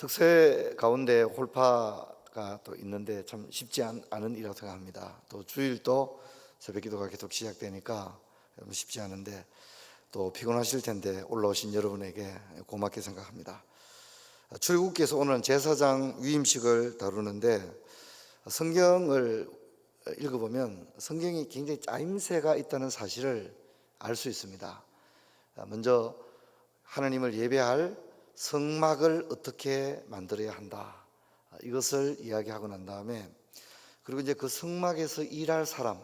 특세 가운데 홀파가 또 있는데 참 쉽지 않은 일이라고 생각합니다. 또 주일도 새벽 기도가 계속 시작되니까 쉽지 않은데 또 피곤하실 텐데 올라오신 여러분에게 고맙게 생각합니다. 출애굽기에서 오늘은 제사장 위임식을 다루는데 성경을 읽어보면 성경이 굉장히 짜임새가 있다는 사실을 알 수 있습니다. 먼저 하나님을 예배할 성막을 어떻게 만들어야 한다, 이것을 이야기하고 난 다음에 그리고 이제 그 성막에서 일할 사람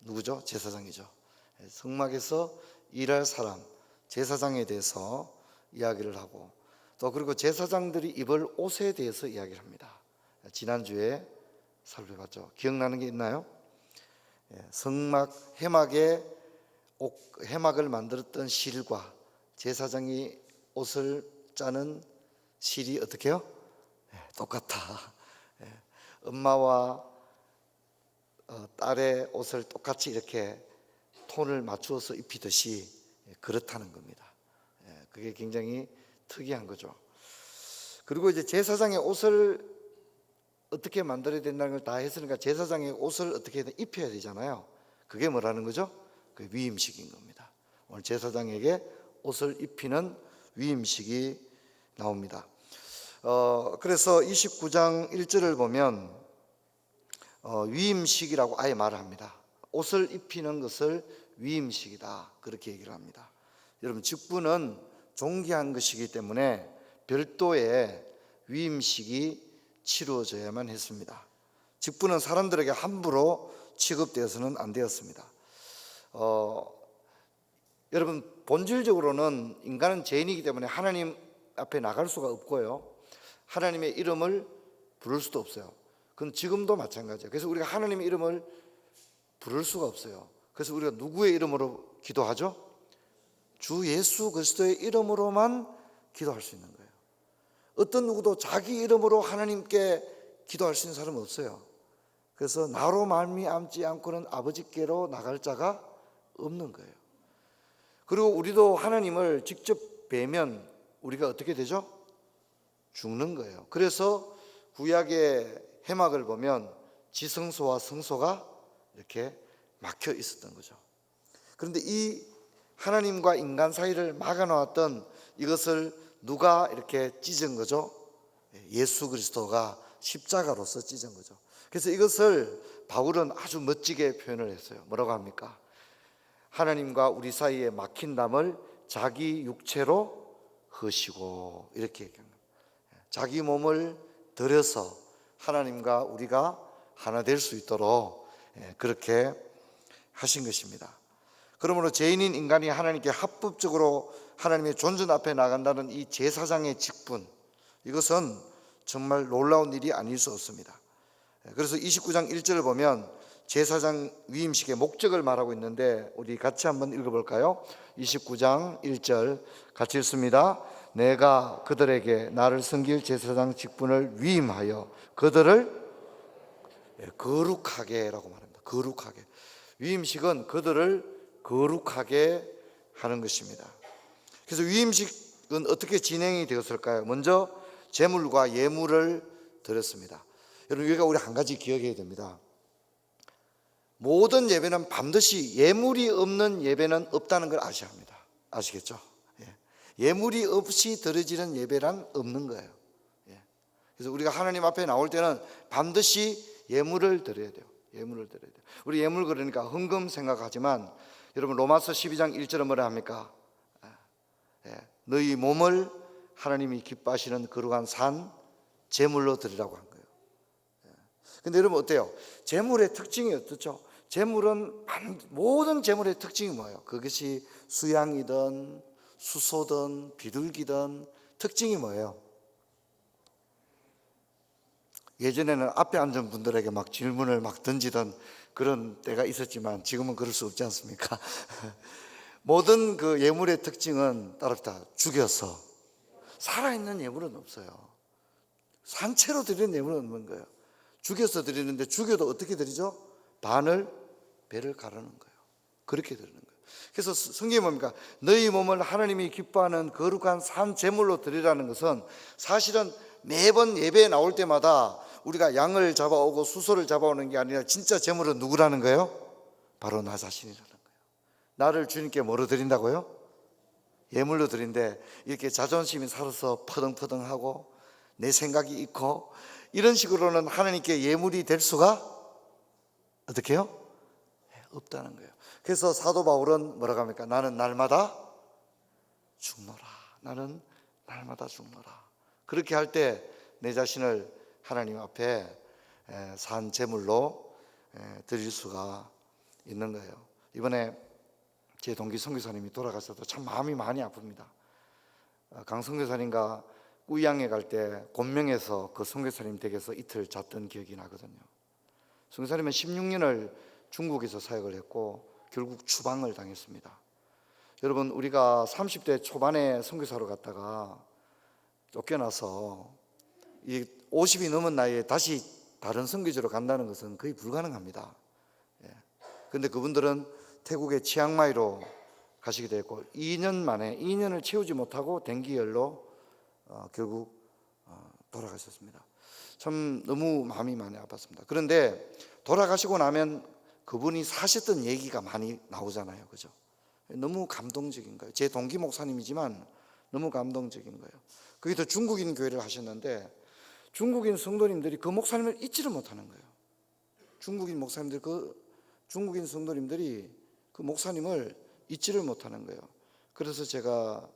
누구죠? 제사장이죠. 성막에서 일할 사람 제사장에 대해서 이야기를 하고 또 그리고 제사장들이 입을 옷에 대해서 이야기를 합니다. 지난주에 살펴봤죠. 기억나는 게 있나요? 성막 해막을 만들었던 실과 제사장이 옷을 짜는 실이 어떻게 해요? 똑같아. 엄마와 딸의 옷을 똑같이 이렇게 톤을 맞추어서 입히듯이 그렇다는 겁니다. 그게 굉장히 특이한 거죠. 그리고 이제 제사장의 옷을 어떻게 만들어야 된다는 걸 다 했으니까 제사장의 옷을 어떻게 입혀야 되잖아요. 그게 뭐라는 거죠? 그 위임식인 겁니다. 오늘 제사장에게 옷을 입히는 위임식이 나옵니다. 그래서 29장 1절을 보면 위임식이라고 아예 말을 합니다. 옷을 입히는 것을 위임식이다, 그렇게 얘기를 합니다. 여러분, 직분은 존귀한 것이기 때문에 별도의 위임식이 치루어져야만 했습니다. 직분은 사람들에게 함부로 취급되어서는 안 되었습니다. 여러분, 본질적으로는 인간은 죄인이기 때문에 하나님 앞에 나갈 수가 없고요, 하나님의 이름을 부를 수도 없어요. 그건 지금도 마찬가지예요. 그래서 우리가 하나님의 이름을 부를 수가 없어요. 그래서 우리가 누구의 이름으로 기도하죠? 주 예수 그리스도의 이름으로만 기도할 수 있는 거예요. 어떤 누구도 자기 이름으로 하나님께 기도할 수 있는 사람은 없어요. 그래서 나로 말미암지 않고는 아버지께로 나갈 자가 없는 거예요. 그리고 우리도 하나님을 직접 뵈면 우리가 어떻게 되죠? 죽는 거예요. 그래서 구약의 해막을 보면 지성소와 성소가 이렇게 막혀 있었던 거죠. 그런데 이 하나님과 인간 사이를 막아놓았던 이것을 누가 이렇게 찢은 거죠? 예수 그리스도가 십자가로서 찢은 거죠. 그래서 이것을 바울은 아주 멋지게 표현을 했어요. 뭐라고 합니까? 하나님과 우리 사이에 막힌 담을 자기 육체로 허시고, 이렇게 얘기합니다. 자기 몸을 들여서 하나님과 우리가 하나 될 수 있도록 그렇게 하신 것입니다. 그러므로 죄인인 인간이 하나님께 합법적으로 하나님의 존전 앞에 나간다는 이 제사장의 직분, 이것은 정말 놀라운 일이 아닐 수 없습니다. 그래서 29장 1절을 보면 제사장 위임식의 목적을 말하고 있는데 우리 같이 한번 읽어볼까요? 29장 1절 같이 읽습니다. 내가 그들에게 나를 섬길 제사장 직분을 위임하여 그들을 거룩하게 라고 말합니다. 거룩하게. 위임식은 그들을 거룩하게 하는 것입니다. 그래서 위임식은 어떻게 진행이 되었을까요? 먼저 제물과 예물을 드렸습니다. 여러분, 여기가 우리 한 가지 기억해야 됩니다. 모든 예배는 반드시 예물이 없는 예배는 없다는 걸 아셔야 합니다. 아시겠죠? 예물이 없이 드려지는 예배란 없는 거예요. 그래서 우리가 하나님 앞에 나올 때는 반드시 예물을 드려야 돼요. 예물을 드려야 돼요. 우리 예물 그러니까 헌금 생각하지만 여러분, 로마서 12장 1절은 뭐라 합니까? 너희 몸을 하나님이 기뻐하시는 거룩한 산 제물로 드리라고 한 거예요. 근데 여러분 어때요? 제물의 특징이 어떻죠? 제물은 모든 제물의 특징이 뭐예요? 그것이 수양이든 수소든 비둘기든 특징이 뭐예요? 예전에는 앞에 앉은 분들에게 막 질문을 막 던지던 그런 때가 있었지만 지금은 그럴 수 없지 않습니까? 모든 그 예물의 특징은 따릅니다. 죽여서. 살아있는 예물은 없어요. 산채로 드리는 예물은 없는 거예요. 죽여서 드리는데 죽여도 어떻게 드리죠? 배를 가르는 거예요. 그렇게 드리는 거예요. 그래서 성경이 뭡니까? 너희 몸을 하나님이 기뻐하는 거룩한 산 제물로 드리라는 것은 사실은 매번 예배에 나올 때마다 우리가 양을 잡아오고 수소를 잡아오는 게 아니라 진짜 제물은 누구라는 거예요? 바로 나 자신이라는 거예요. 나를 주님께 뭐로 드린다고요? 예물로 드린데, 이렇게 자존심이 살아서 퍼덩퍼덩하고 내 생각이 있고 이런 식으로는 하나님께 예물이 될 수가 어떻게 해요? 없다는 거예요. 그래서 사도 바울은 뭐라고 합니까? 나는 날마다 죽노라. 나는 날마다 죽노라. 그렇게 할 때 내 자신을 하나님 앞에 산 제물로 드릴 수가 있는 거예요. 이번에 제 동기 선교사님이 돌아가셔서 참 마음이 많이 아픕니다. 강 선교사님과 꾸양에 갈 때 곤명에서 그 선교사님 댁에서 이틀 잤던 기억이 나거든요. 선교사님은 16년을 중국에서 사역을 했고 결국 추방을 당했습니다. 여러분, 우리가 30대 초반에 선교사로 갔다가 쫓겨나서 이 50이 넘은 나이에 다시 다른 선교지로 간다는 것은 거의 불가능합니다. 그런데 그분들은 태국의 치앙마이로 가시게 됐고 2년 만에 2년을 채우지 못하고 dengu열로 결국 돌아가셨습니다. 참 너무 마음이 많이 아팠습니다. 그런데 돌아가시고 나면 그분이 사셨던 얘기가 많이 나오잖아요, 그죠? 너무 감동적인 거예요. 제 동기 목사님이지만 너무 감동적인 거예요. 거기도 중국인 교회를 하셨는데 중국인 성도님들이 그 목사님을 잊지를 못하는 거예요. 중국인 성도님들이 그 목사님을 잊지를 못하는 거예요. 그래서 제가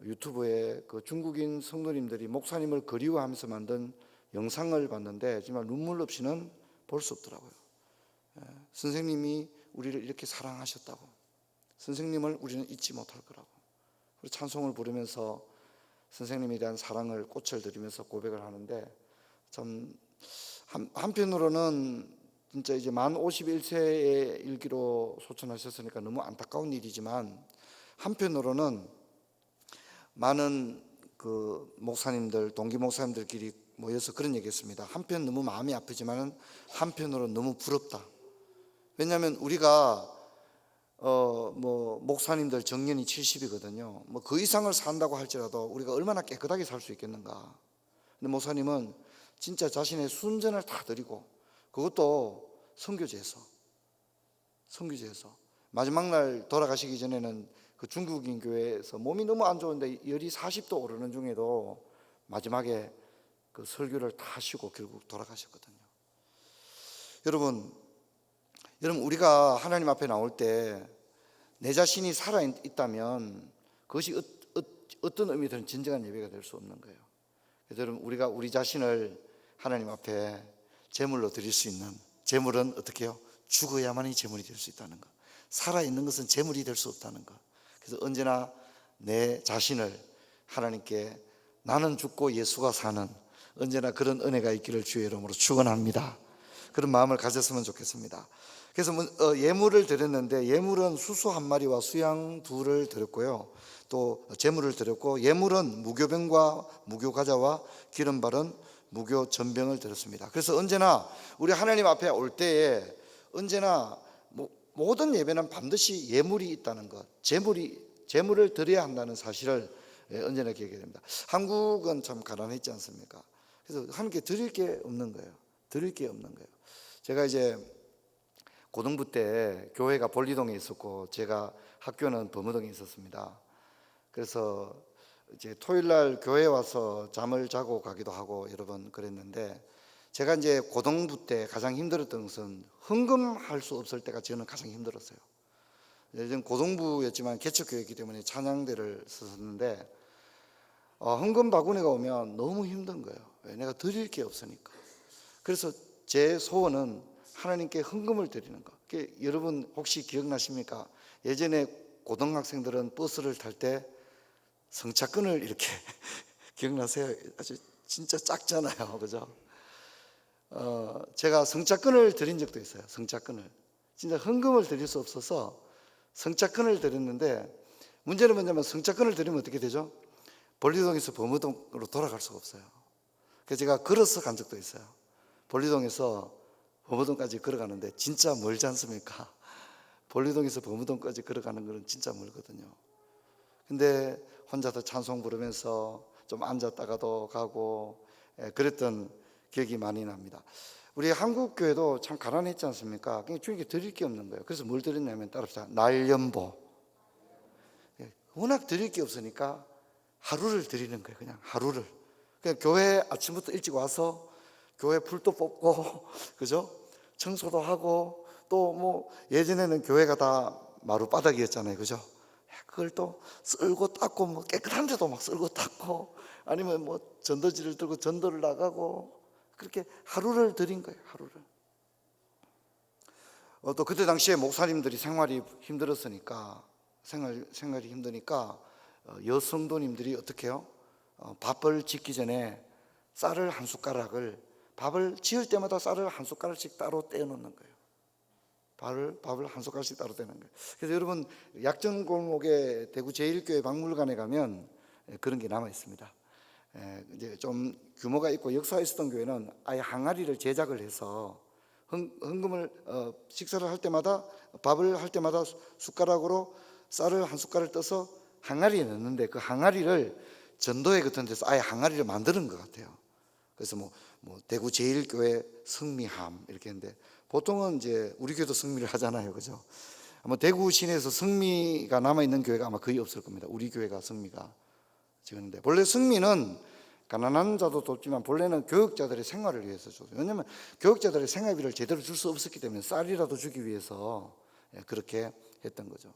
유튜브에 그 중국인 성도님들이 목사님을 그리워하면서 만든 영상을 봤는데 정말 눈물 없이는 볼 수 없더라고요. 선생님이 우리를 이렇게 사랑하셨다고, 선생님을 우리는 잊지 못할 거라고. 그리고 찬송을 부르면서 선생님에 대한 사랑을 꽃을 들이면서 고백을 하는데 참 한편으로는 진짜 이제 만 51세의 일기로 소천하셨으니까 너무 안타까운 일이지만, 한편으로는 많은 그 목사님들, 동기 목사님들끼리 모여서 그런 얘기했습니다. 한편 너무 마음이 아프지만 한편으로는 너무 부럽다. 왜냐하면 우리가 목사님들 정년이 70이거든요. 뭐 그 이상을 산다고 할지라도 우리가 얼마나 깨끗하게 살 수 있겠는가. 근데 목사님은 진짜 자신의 순전을 다 드리고, 그것도 선교지에서 마지막 날 돌아가시기 전에는 그 중국인 교회에서 몸이 너무 안 좋은데 열이 40도 오르는 중에도 마지막에 그 설교를 다 하시고 결국 돌아가셨거든요. 여러분 우리가 하나님 앞에 나올 때 내 자신이 살아있다면 그것이 어떤 의미든 진정한 예배가 될 수 없는 거예요. 그래서 여러분, 우리가 우리 자신을 하나님 앞에 제물로 드릴 수 있는, 제물은 어떻게 해요? 죽어야만이 제물이 될 수 있다는 것, 살아있는 것은 제물이 될 수 없다는 것. 그래서 언제나 내 자신을 하나님께 나는 죽고 예수가 사는 언제나 그런 은혜가 있기를 주의 이름으로 축원합니다. 그런 마음을 가졌으면 좋겠습니다. 그래서 예물을 드렸는데, 예물은 수소 1마리와 수양 2를 드렸고요, 또 제물을 드렸고, 예물은 무교병과 무교과자와 기름 바른 무교 전병을 드렸습니다. 그래서 언제나 우리 하나님 앞에 올 때에 언제나 모든 예배는 반드시 예물이 있다는 것, 제물을 드려야 한다는 사실을 언제나 기억해야 됩니다. 한국은 참 가난했지 않습니까? 그래서 하나님께 드릴 게 없는 거예요. 제가 이제 고등부 때 교회가 볼리동에 있었고 제가 학교는 범어동에 있었습니다. 그래서 이제 토요일 날 교회에 와서 잠을 자고 가기도 하고 여러 번 그랬는데, 제가 이제 고등부 때 가장 힘들었던 것은 헌금할 수 없을 때가 저는 가장 힘들었어요. 저는 고등부였지만 개척교회였기 때문에 찬양대를 썼는데 헌금 바구니가 오면 너무 힘든 거예요. 내가 드릴 게 없으니까. 그래서 제 소원은 하나님께 헌금을 드리는 것. 여러분 혹시 기억나십니까? 예전에 고등학생들은 버스를 탈 때 성차권을 이렇게 기억나세요? 아주 진짜 작잖아요, 그죠? 제가 성차권을 드린 적도 있어요. 성차권을 진짜 헌금을 드릴 수 없어서 성차권을 드렸는데, 문제는 뭐냐면 성차권을 드리면 어떻게 되죠? 볼리동에서 범어동으로 돌아갈 수가 없어요. 그래서 제가 걸어서 간 적도 있어요. 볼리동에서 범어동까지 걸어가는데 진짜 멀지 않습니까? 볼리동에서 범어동까지 걸어가는 거는 진짜 멀거든요. 근데 혼자서 찬송 부르면서 좀 앉았다가도 가고 그랬던 기억이 많이 납니다. 우리 한국 교회도 참 가난했지 않습니까? 그냥 주님께 드릴 게 없는 거예요. 그래서 뭘 드렸냐면 따라합시다. 날연보. 워낙 드릴 게 없으니까 하루를 드리는 거예요. 그냥 하루를. 그냥 교회 아침부터 일찍 와서 교회 불도 뽑고, 그죠? 청소도 하고, 또 뭐 예전에는 교회가 다 마룻바닥이었잖아요. 그죠? 그걸 또 쓸고 닦고, 뭐 깨끗한 데도 막 쓸고 닦고, 아니면 뭐 전도지를 들고 전도를 나가고, 그렇게 하루를 드린 거예요. 하루를. 또 그때 당시에 목사님들이 생활이 힘들었으니까, 생활이 힘드니까 여성도님들이 어떻게 해요? 밥을 짓기 전에 쌀을 한 숟가락을, 밥을 지을 때마다 쌀을 한 숟가락씩 따로 떼어 놓는 거예요. 밥을 한 숟가락씩 따로 떼는 거예요. 그래서 여러분 약정골목의 대구 제1교회 박물관에 가면 그런 게 남아 있습니다. 이제 좀 규모가 있고 역사가 있었던 교회는 아예 항아리를 제작을 해서 헌금을 식사를 할 때마다, 밥을 할 때마다 숟가락으로 쌀을 한 숟가락을 떠서 항아리에 넣는데, 그 항아리를 전도회 같은 데서 아예 항아리를 만드는 것 같아요. 그래서 뭐 대구 제1교회 성미함 이렇게 했는데, 보통은 이제 우리 교회도 성미를 하잖아요. 그죠? 아마 대구 시내에서 성미가 남아있는 교회가 아마 거의 없을 겁니다. 우리 교회가 성미가 지었는데, 본래 성미는 가난한 자도 돕지만 본래는 교역자들의 생활을 위해서 줬어요. 왜냐하면 교역자들의 생활비를 제대로 줄 수 없었기 때문에 쌀이라도 주기 위해서 그렇게 했던 거죠.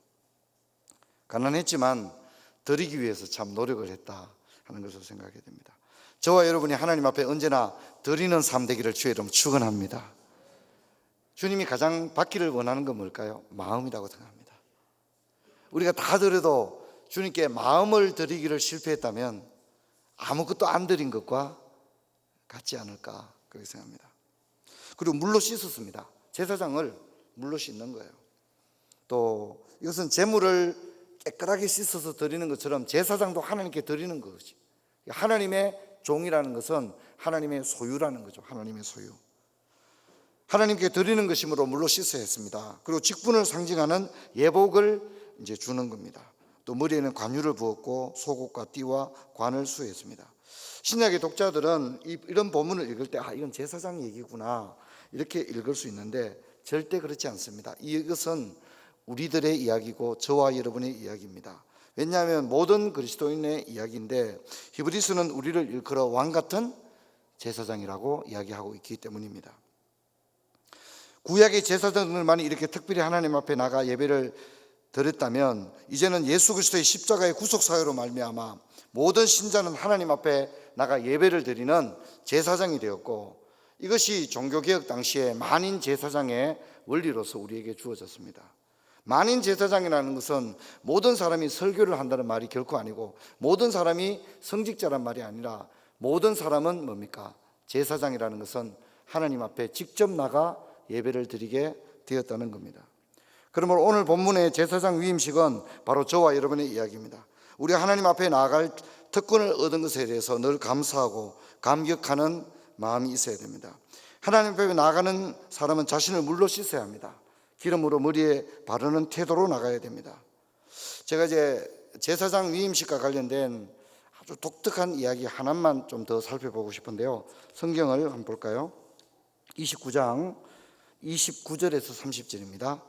가난했지만 드리기 위해서 참 노력을 했다 하는 것을 생각하게 됩니다. 저와 여러분이 하나님 앞에 언제나 드리는 삶 되기를 주의 이름으로 축원합니다. 주님이 가장 받기를 원하는 건 뭘까요? 마음이라고 생각합니다. 우리가 다 드려도 주님께 마음을 드리기를 실패했다면 아무것도 안 드린 것과 같지 않을까 그렇게 생각합니다. 그리고 물로 씻었습니다. 제사장을 물로 씻는 거예요. 또 이것은 제물을 깨끗하게 씻어서 드리는 것처럼 제사장도 하나님께 드리는 것이, 하나님의 종이라는 것은 하나님의 소유라는 거죠. 하나님의 소유. 하나님께 드리는 것이므로 물로 씻어야 했습니다. 그리고 직분을 상징하는 예복을 이제 주는 겁니다. 또 머리에는 관유를 부었고 속옷과 띠와 관을 수했습니다. 신약의 독자들은 이런 본문을 읽을 때 이건 제사장 얘기구나 이렇게 읽을 수 있는데 절대 그렇지 않습니다. 이것은 우리들의 이야기고 저와 여러분의 이야기입니다. 왜냐하면 모든 그리스도인의 이야기인데 히브리서는 우리를 일컬어 왕 같은 제사장이라고 이야기하고 있기 때문입니다. 구약의 제사장들만이 이렇게 특별히 하나님 앞에 나가 예배를 드렸다면 이제는 예수 그리스도의 십자가의 구속사유로 말미암아 모든 신자는 하나님 앞에 나가 예배를 드리는 제사장이 되었고, 이것이 종교개혁 당시에 만인 제사장의 원리로서 우리에게 주어졌습니다. 만인 제사장이라는 것은 모든 사람이 설교를 한다는 말이 결코 아니고 모든 사람이 성직자란 말이 아니라 모든 사람은 뭡니까? 제사장이라는 것은 하나님 앞에 직접 나가 예배를 드리게 되었다는 겁니다. 그러므로 오늘 본문의 제사장 위임식은 바로 저와 여러분의 이야기입니다. 우리가 하나님 앞에 나아갈 특권을 얻은 것에 대해서 늘 감사하고 감격하는 마음이 있어야 됩니다. 하나님 앞에 나아가는 사람은 자신을 물로 씻어야 합니다. 기름으로 머리에 바르는 태도로 나가야 됩니다. 제가 이제 제사장 위임식과 관련된 아주 독특한 이야기 하나만 좀 더 살펴보고 싶은데요. 성경을 한번 볼까요? 29장 29절에서 30절입니다.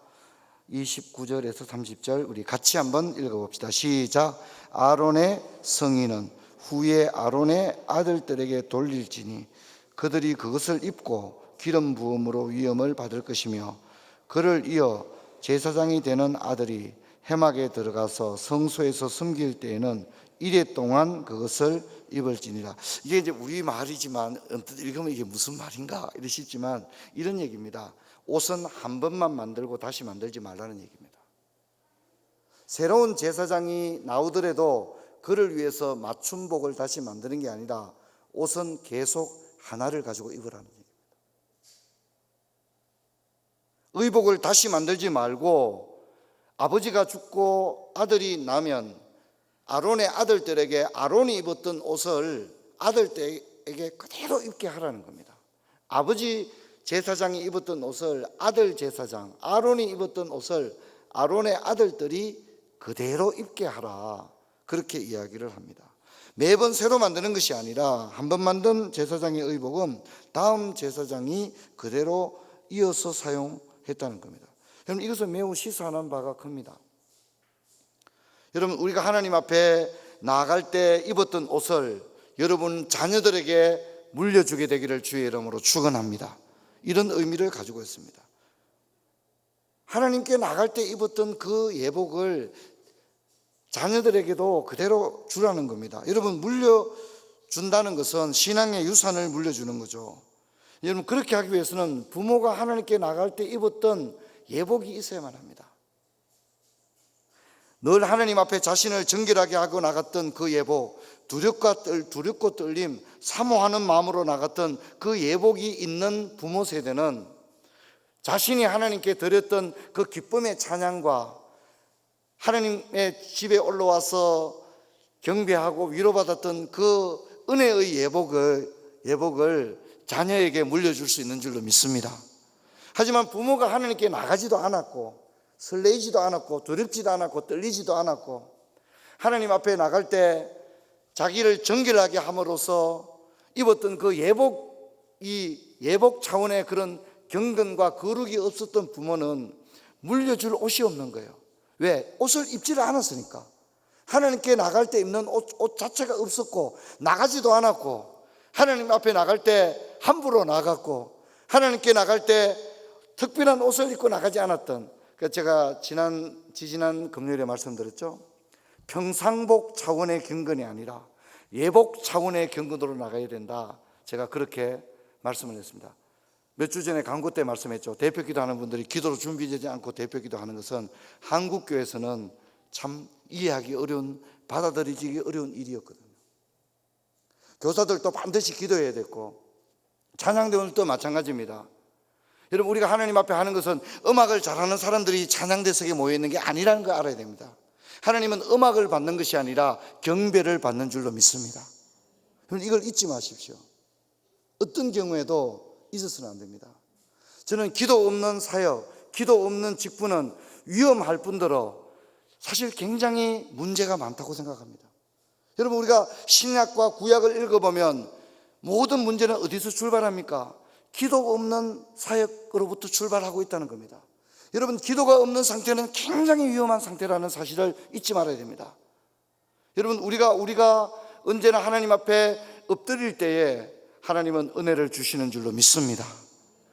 29절에서 30절 우리 같이 한번 읽어봅시다. 시작. 아론의 성인은 후에 아론의 아들들에게 돌릴지니 그들이 그것을 입고 기름 부음으로 위엄을 받을 것이며 그를 이어 제사장이 되는 아들이 회막에 들어가서 성소에서 숨길 때에는 이래 동안 그것을 입을지니라. 이게 이제 우리 말이지만 언뜻 읽으면 이게 무슨 말인가 이러시지만 이런 얘기입니다. 옷은 한 번만 만들고 다시 만들지 말라는 얘기입니다. 새로운 제사장이 나오더라도 그를 위해서 맞춤복을 다시 만드는 게 아니라 옷은 계속 하나를 가지고 입으라는 얘기입니다. 의복을 다시 만들지 말고 아버지가 죽고 아들이 나면 아론의 아들들에게 아론이 입었던 옷을 아들들에게 그대로 입게 하라는 겁니다. 아버지 제사장이 입었던 옷을 아들 제사장 아론이 입었던 옷을 아론의 아들들이 그대로 입게 하라, 그렇게 이야기를 합니다. 매번 새로 만드는 것이 아니라 한 번 만든 제사장의 의복은 다음 제사장이 그대로 이어서 사용했다는 겁니다. 여러분, 이것은 매우 시사하는 바가 큽니다. 여러분, 우리가 하나님 앞에 나아갈 때 입었던 옷을 여러분 자녀들에게 물려주게 되기를 주의 이름으로 축원합니다. 이런 의미를 가지고 있습니다. 하나님께 나갈 때 입었던 그 예복을 자녀들에게도 그대로 주라는 겁니다. 여러분, 물려준다는 것은 신앙의 유산을 물려주는 거죠. 여러분, 그렇게 하기 위해서는 부모가 하나님께 나갈 때 입었던 예복이 있어야만 합니다. 늘 하나님 앞에 자신을 정결하게 하고 나갔던 그 예복, 두렵고 떨림, 사모하는 마음으로 나갔던 그 예복이 있는 부모 세대는 자신이 하나님께 드렸던 그 기쁨의 찬양과 하나님의 집에 올라와서 경배하고 위로받았던 그 은혜의 예복을 자녀에게 물려줄 수 있는 줄로 믿습니다. 하지만 부모가 하나님께 나가지도 않았고 설레이지도 않았고 두렵지도 않았고 떨리지도 않았고 하나님 앞에 나갈 때 자기를 정결하게 함으로써 입었던 그 예복 차원의 그런 경건과 거룩이 없었던 부모는 물려줄 옷이 없는 거예요. 왜? 옷을 입지를 않았으니까. 하나님께 나갈 때 입는 옷 자체가 없었고 나가지도 않았고 하나님 앞에 나갈 때 함부로 나갔고 하나님께 나갈 때 특별한 옷을 입고 나가지 않았던, 제가 지지난 금요일에 말씀드렸죠. 평상복 차원의 경건이 아니라 예복 차원의 경건으로 나가야 된다. 제가 그렇게 말씀을 했습니다. 몇 주 전에 광고 때 말씀했죠. 대표 기도하는 분들이 기도로 준비되지 않고 대표 기도하는 것은 한국 교회에서는 참 이해하기 어려운, 받아들이기 어려운 일이었거든요. 교사들도 반드시 기도해야 됐고 찬양대원들도 마찬가지입니다. 여러분, 우리가 하나님 앞에 하는 것은 음악을 잘하는 사람들이 찬양대석에 모여 있는 게 아니라는 걸 알아야 됩니다. 하나님은 음악을 받는 것이 아니라 경배를 받는 줄로 믿습니다. 여러분, 이걸 잊지 마십시오. 어떤 경우에도 잊어서는 안 됩니다. 저는 기도 없는 사역, 기도 없는 직분은 위험할 뿐더러 사실 굉장히 문제가 많다고 생각합니다. 여러분, 우리가 신약과 구약을 읽어보면 모든 문제는 어디서 출발합니까? 기도가 없는 사역으로부터 출발하고 있다는 겁니다. 여러분, 기도가 없는 상태는 굉장히 위험한 상태라는 사실을 잊지 말아야 됩니다. 여러분, 우리가 언제나 하나님 앞에 엎드릴 때에 하나님은 은혜를 주시는 줄로 믿습니다.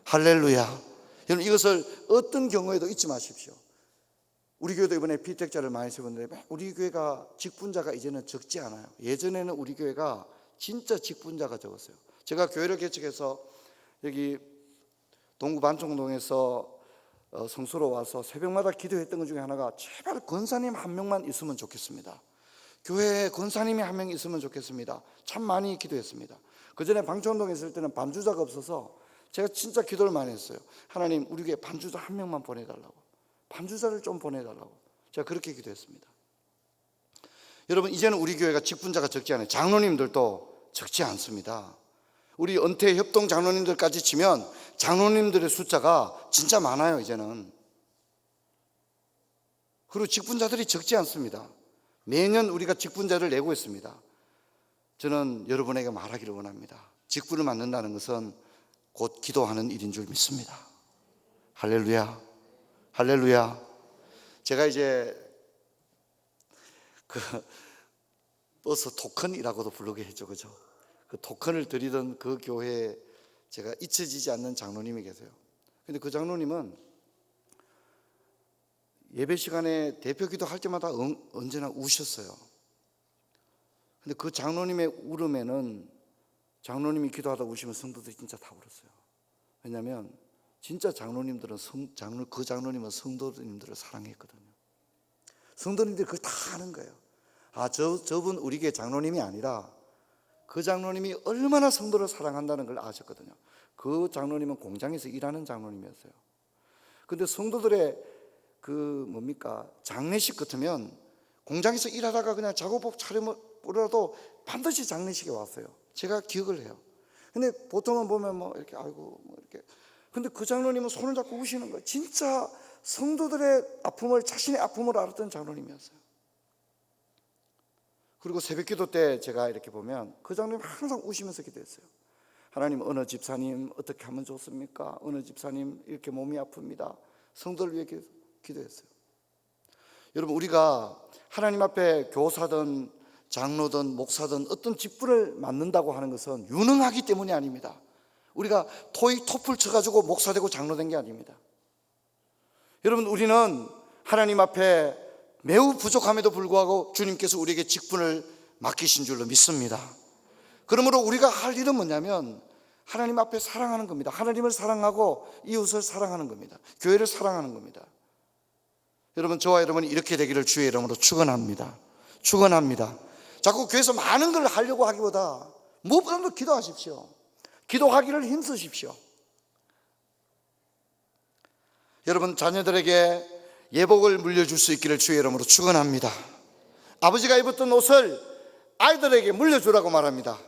할렐루야. 여러분, 이것을 어떤 경우에도 잊지 마십시오. 우리 교회도 이번에 피택자를 많이 세웠는데 우리 교회가 직분자가 이제는 적지 않아요. 예전에는 우리 교회가 진짜 직분자가 적었어요. 제가 교회를 개척해서 여기 동구 반청동에서 성수로 와서 새벽마다 기도했던 것 중에 하나가 제발 권사님 한 명만 있으면 좋겠습니다. 교회에 권사님이 한 명 있으면 좋겠습니다. 참 많이 기도했습니다. 그 전에 방청동에 있을 때는 반주자가 없어서 제가 진짜 기도를 많이 했어요. 하나님, 우리 교회에 반주자 한 명만 보내달라고, 반주자를 좀 보내달라고 제가 그렇게 기도했습니다. 여러분, 이제는 우리 교회가 직분자가 적지 않아요. 장로님들도 적지 않습니다. 우리 은퇴 협동 장로님들까지 치면 장로님들의 숫자가 진짜 많아요, 이제는. 그리고 직분자들이 적지 않습니다. 매년 우리가 직분자를 내고 있습니다. 저는 여러분에게 말하기를 원합니다. 직분을 맡는다는 것은 곧 기도하는 일인 줄 믿습니다. 할렐루야, 할렐루야. 제가 이제 그 버스 토큰이라고도 부르게 했죠, 그죠? 그 토큰을 드리던 그 교회에 제가 잊혀지지 않는 장로님이 계세요. 근데 그 장로님은 예배 시간에 대표 기도할 때마다 언제나 우셨어요. 근데 그 장로님의 울음에는, 장로님이 기도하다 우시면 성도들이 진짜 다 울었어요. 왜냐하면 진짜 장로님들은 그 장로님은 성도님들을 사랑했거든요. 성도님들이 그걸 다 아는 거예요. 저분 우리 교회 장로님이 아니라 그 장로님이 얼마나 성도를 사랑한다는 걸 아셨거든요. 그 장로님은 공장에서 일하는 장로님이었어요. 근데 성도들의 장례식 같으면 공장에서 일하다가 그냥 작업복 차려보라도 반드시 장례식에 왔어요. 제가 기억을 해요. 근데 보통은 보면 이렇게 이렇게. 근데 그 장로님은 손을 잡고 우시는 거예요. 진짜 성도들의 아픔을 자신의 아픔으로 알았던 장로님이었어요. 그리고 새벽기도 때 제가 이렇게 보면 그 장로님 항상 우시면서 기도했어요. 하나님, 어느 집사님 어떻게 하면 좋습니까? 어느 집사님 이렇게 몸이 아픕니다. 성도를 위해 기도했어요. 여러분, 우리가 하나님 앞에 교사든 장로든 목사든 어떤 직분을 맡는다고 하는 것은 유능하기 때문이 아닙니다. 우리가 토익 토플 쳐가지고 목사 되고 장로 된 게 아닙니다. 여러분, 우리는 하나님 앞에 매우 부족함에도 불구하고 주님께서 우리에게 직분을 맡기신 줄로 믿습니다. 그러므로 우리가 할 일은 뭐냐면 하나님 앞에 사랑하는 겁니다. 하나님을 사랑하고 이웃을 사랑하는 겁니다. 교회를 사랑하는 겁니다. 여러분, 저와 여러분이 이렇게 되기를 주의 이름으로 축원합니다. 축원합니다. 자꾸 교회에서 많은 걸 하려고 하기보다 무엇보다도 기도하십시오. 기도하기를 힘쓰십시오. 여러분, 자녀들에게 예복을 물려줄 수 있기를 주의 이름으로 축원합니다. 아버지가 입었던 옷을 아이들에게 물려주라고 말합니다.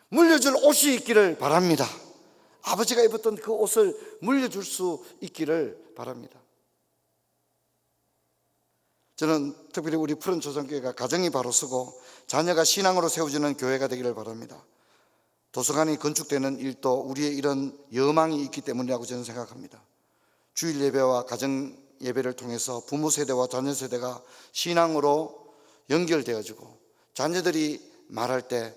물려줄 옷이 있기를 바랍니다. 아버지가 입었던 그 옷을 물려줄 수 있기를 바랍니다. 저는 특별히 우리 푸른 조선교회가 가정이 바로 서고 자녀가 신앙으로 세워지는 교회가 되기를 바랍니다. 도서관이 건축되는 일도 우리의 이런 여망이 있기 때문이라고 저는 생각합니다. 주일 예배와 가정 예배를 통해서 부모 세대와 자녀 세대가 신앙으로 연결되어지고 자녀들이 말할 때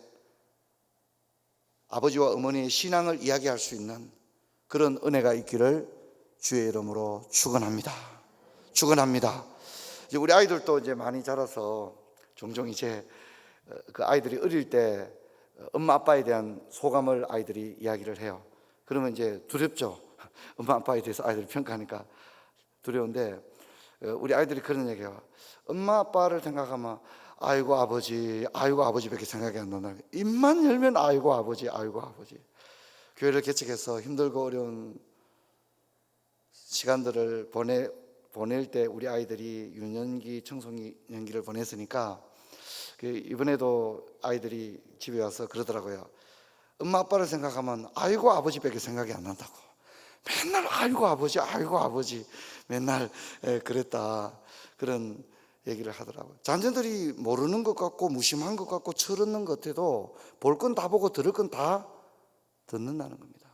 아버지와 어머니의 신앙을 이야기할 수 있는 그런 은혜가 있기를 주의 이름으로 축원합니다. 축원합니다. 이제 우리 아이들도 이제 많이 자라서 종종 이제 그 아이들이 어릴 때 엄마 아빠에 대한 소감을 아이들이 이야기를 해요. 그러면 이제 두렵죠. 엄마 아빠에 대해서 아이들이 평가하니까 두려운데 우리 아이들이 그런 얘기해요. 엄마 아빠를 생각하면 아이고 아버지밖에 생각이 안 나나. 입만 열면 아이고 아버지. 교회를 개척해서 힘들고 어려운 시간들을 보낼 때 우리 아이들이 유년기, 청소년기를 보냈으니까 이번에도 아이들이 집에 와서 그러더라고요. 엄마 아빠를 생각하면 아이고 아버지밖에 생각이 안 난다고. 맨날 아이고 아버지 맨날 그랬다, 그런 얘기를 하더라고요. 자녀들이 모르는 것 같고 무심한 것 같고 철없는 것 같아도 볼 건 다 보고 들을 건 다 듣는다는 겁니다.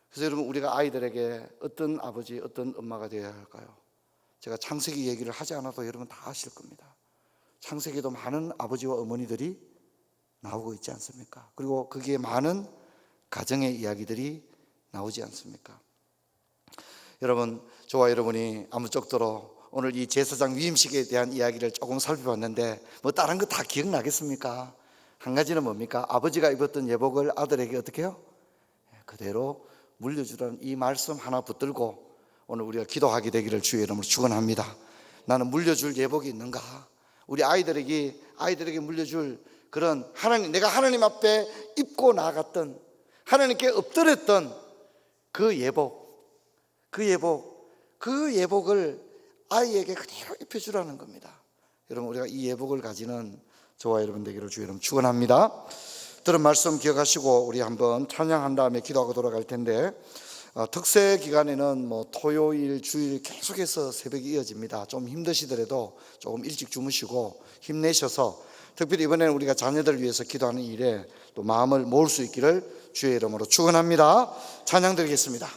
그래서 여러분, 우리가 아이들에게 어떤 아버지, 어떤 엄마가 되어야 할까요? 제가 창세기 얘기를 하지 않아도 여러분 다 아실 겁니다. 창세기에도 많은 아버지와 어머니들이 나오고 있지 않습니까? 그리고 거기에 많은 가정의 이야기들이 나오지 않습니까? 여러분, 저와 여러분이 아무쪼록 오늘 이 제사장 위임식에 대한 이야기를 조금 살펴봤는데 뭐 다른 거 다 기억나겠습니까? 한 가지는 뭡니까? 아버지가 입었던 예복을 아들에게 어떻게 해요? 그대로 물려주라는 이 말씀 하나 붙들고 오늘 우리가 기도하게 되기를 주의 이름으로 축원합니다. 나는 물려줄 예복이 있는가? 우리 아이들에게 물려줄 그런 내가 하나님 앞에 입고 나아갔던, 하나님께 엎드렸던 그 예복을 아이에게 그대로 입혀주라는 겁니다. 여러분, 우리가 이 예복을 가지는 저와 여러분 되기를 주의 이름 축원합니다. 들은 말씀 기억하시고 우리 한번 찬양한 다음에 기도하고 돌아갈 텐데, 특세 기간에는 뭐 토요일, 주일 계속해서 새벽이 이어집니다. 좀 힘드시더라도 조금 일찍 주무시고 힘내셔서, 특별히 이번에는 우리가 자녀들을 위해서 기도하는 일에 또 마음을 모을 수 있기를 주의 이름으로 축원합니다. 찬양 드리겠습니다.